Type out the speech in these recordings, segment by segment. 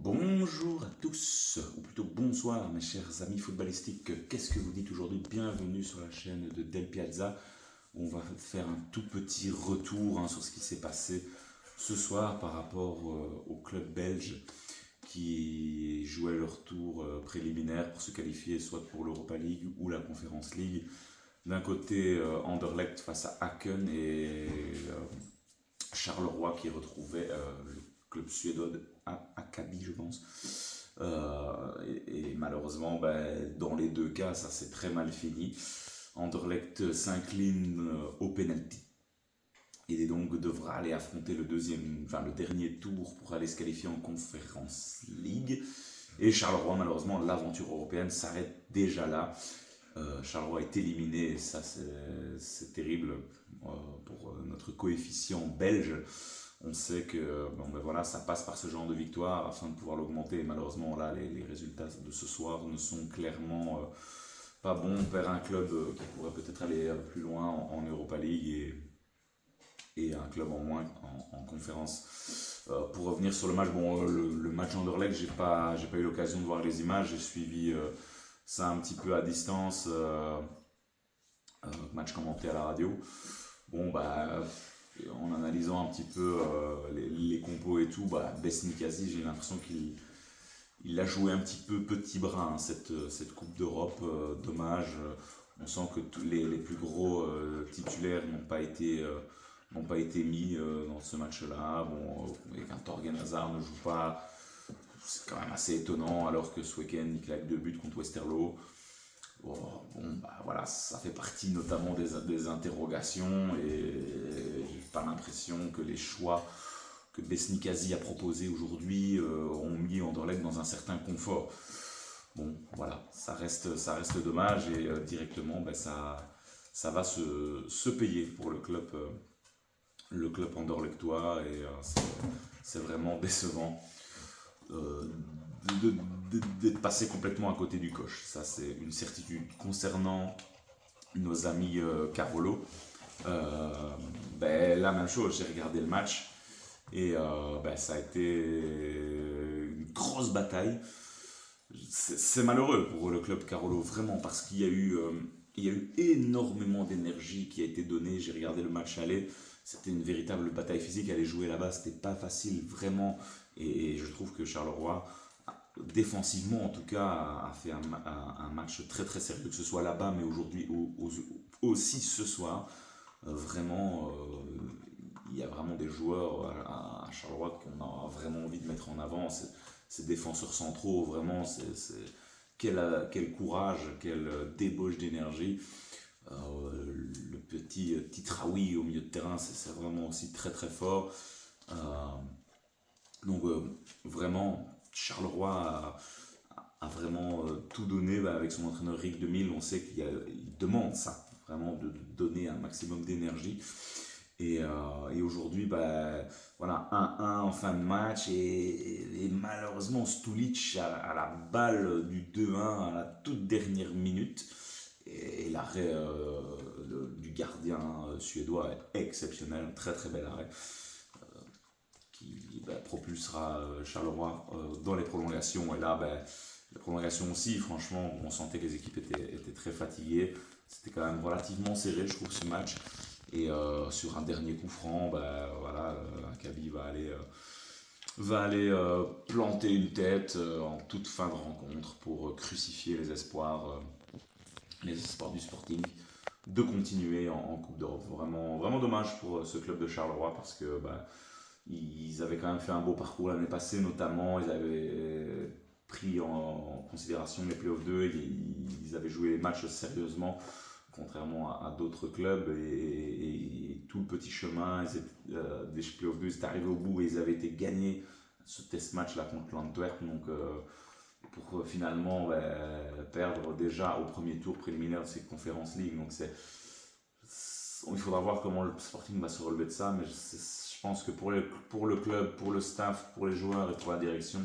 Bonjour à tous, ou plutôt bonsoir mes chers amis footballistiques. Qu'est-ce que vous dites aujourd'hui? Bienvenue sur la chaîne de Del Piazza. On va faire un tout petit retour sur ce qui s'est passé ce soir par rapport au club belge qui jouaient leur tour préliminaire pour se qualifier soit pour l'Europa League ou la Conference League. D'un côté, Anderlecht face à Aken et Charleroi qui retrouvait le club suédois de Akabi, je pense. Et malheureusement, dans les deux cas, ça s'est très mal fini. Anderlecht s'incline au penalty et donc devra aller affronter le dernier tour pour aller se qualifier en Conference League. Et Charleroi, malheureusement, l'aventure européenne s'arrête déjà là. Charleroi est éliminé, et ça c'est terrible pour notre coefficient belge. On sait que ça passe par ce genre de victoire afin de pouvoir l'augmenter. Et malheureusement, là, les résultats de ce soir ne sont clairement pas bons vers un club qui pourrait peut-être aller plus loin en Europa League et un club en moins en conférence. Pour revenir sur le match, le match Anderlecht, j'ai pas eu l'occasion de voir les images. J'ai suivi ça un petit peu à distance, match commenté à la radio. En analysant un petit peu les compos et tout, Besnikazi, j'ai l'impression qu'il a joué un petit peu petit bras cette Coupe d'Europe. Dommage. On sent que tous les plus gros titulaires n'ont pas été mis dans ce match-là. Et qu'un Torgan Hazard ne joue pas, c'est quand même assez étonnant, alors que ce week-end il claque 2 buts contre Westerlo. Ça fait partie notamment des interrogations et j'ai pas l'impression que les choix que Besnikazi a proposés aujourd'hui ont mis Anderlecht dans un certain confort. Ça reste dommage et directement ça va se payer pour le club anderlechtois et c'est vraiment décevant. D'être passé complètement à côté du coche. Ça, c'est une certitude. Concernant nos amis Carolo, la même chose, j'ai regardé le match et ça a été une grosse bataille. C'est malheureux pour le club Carolo, vraiment, parce qu'il y a eu énormément d'énergie qui a été donnée. J'ai regardé le match aller, c'était une véritable bataille physique. Aller jouer là-bas, c'était pas facile, vraiment. Et je trouve que Charleroi, défensivement en tout cas, a fait un match très très sérieux, que ce soit là-bas, mais aujourd'hui aussi ce soir. Il y a vraiment des joueurs à Charleroi qu'on a vraiment envie de mettre en avant. Ces défenseurs centraux, vraiment, quel courage, quelle débauche d'énergie. Le petit Titraoui au milieu de terrain, c'est vraiment aussi très très fort. Vraiment, Charleroi a vraiment tout donné avec son entraîneur Rick Demille. On sait qu'il demande ça, vraiment de donner un maximum d'énergie. Et aujourd'hui, 1-1 en fin de match. Et malheureusement, Stulic a la balle du 2-1 à la toute dernière minute. Et l'arrêt du gardien suédois est exceptionnel, très très bel arrêt. Qui propulsera Charleroi dans les prolongations. Et là, les prolongations aussi, franchement, on sentait que les équipes étaient très fatiguées. C'était quand même relativement serré, je trouve, ce match. Et sur un dernier coup franc, Akabi va aller planter une tête en toute fin de rencontre pour crucifier les espoirs du Sporting de continuer en Coupe d'Europe. Vraiment, vraiment dommage pour ce club de Charleroi parce que ils avaient quand même fait un beau parcours l'année passée, notamment. Ils avaient pris en considération les playoffs 2 et ils avaient joué les matchs sérieusement, contrairement à d'autres clubs. Et tout le petit chemin des playoffs 2, ils étaient arrivés au bout et ils avaient été gagnés ce test match-là contre l'Antwerp. Donc, pour finalement perdre déjà au premier tour préliminaire de cette Conference League. Donc, il faudra voir comment le Sporting va se relever de ça, mais je pense que pour le club, pour le staff, pour les joueurs et pour la direction,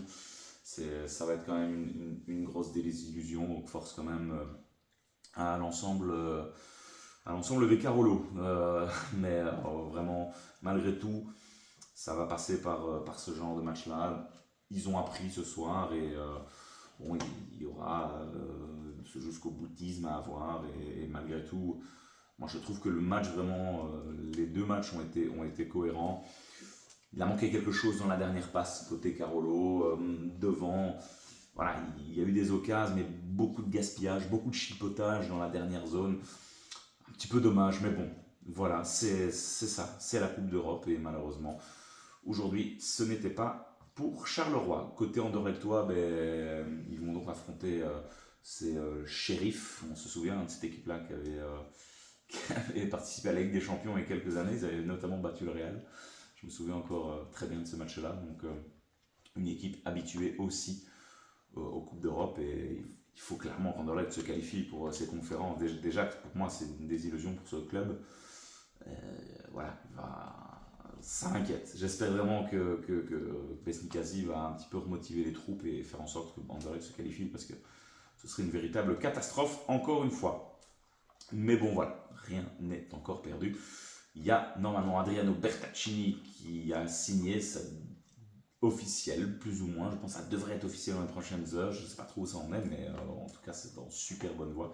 ça va être quand même une grosse désillusion. Donc force quand même à l'ensemble des Carolo. Mais vraiment, malgré tout, ça va passer par ce genre de match-là. ils ont appris ce soir et bon, il y aura ce jusqu'au boutisme à avoir et malgré tout, moi je trouve que le match vraiment, les deux matchs ont été cohérents. Il a manqué quelque chose dans la dernière passe côté Carolo, devant. Voilà, il y a eu des occasions, mais beaucoup de gaspillage, beaucoup de chipotage dans la dernière zone. Un petit peu dommage, mais bon, voilà, c'est ça, c'est la Coupe d'Europe et malheureusement, aujourd'hui, ce n'était pas pour Charleroi. Côté Anderlechtois, ils vont donc affronter ces shérifs. On se souvient de cette équipe-là qui avait participé à la Ligue des Champions il y a quelques années. Ils avaient notamment battu le Real. Je me souviens encore très bien de ce match-là. Donc, une équipe habituée aussi aux Coupes d'Europe et il faut clairement qu'Anderlecht se qualifie pour ces conférences. Déjà, pour moi, c'est une désillusion pour ce club. Voilà, ça m'inquiète. J'espère vraiment que Pesnikasi va un petit peu remotiver les troupes et faire en sorte que Anderlecht se qualifie parce que ce serait une véritable catastrophe, encore une fois. Mais bon, voilà, rien n'est encore perdu. Il y a normalement Adriano Bertaccini qui a signé, ça officiel, plus ou moins. Je pense que ça devrait être officiel dans les prochaines heures. Je ne sais pas trop où ça en est, mais en tout cas, c'est en super bonne voie.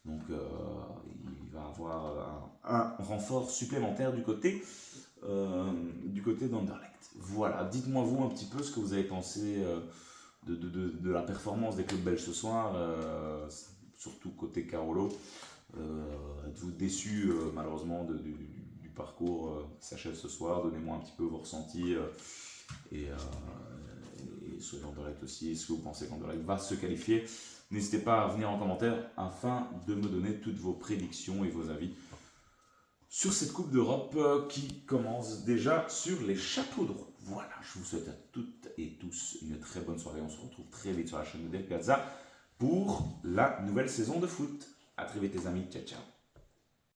Donc, il va avoir un renfort supplémentaire du côté d'Anderlecht. Voilà, dites-moi vous un petit peu ce que vous avez pensé de la performance des clubs belges ce soir, surtout côté Carolo. Êtes-vous déçu malheureusement du parcours qui s'achève ce soir? Donnez-moi un petit peu vos ressentis et sur l'Anderlecht aussi. Est-ce que vous pensez qu'Anderlecht va se qualifier? N'hésitez pas à revenir en commentaire afin de me donner toutes vos prédictions et vos avis sur cette Coupe d'Europe qui commence déjà sur les chapeaux de roue. Voilà, je vous souhaite à toutes et tous une très bonne soirée. On se retrouve très vite sur la chaîne de Del Piazza pour la nouvelle saison de foot. A très vite les amis, ciao ciao.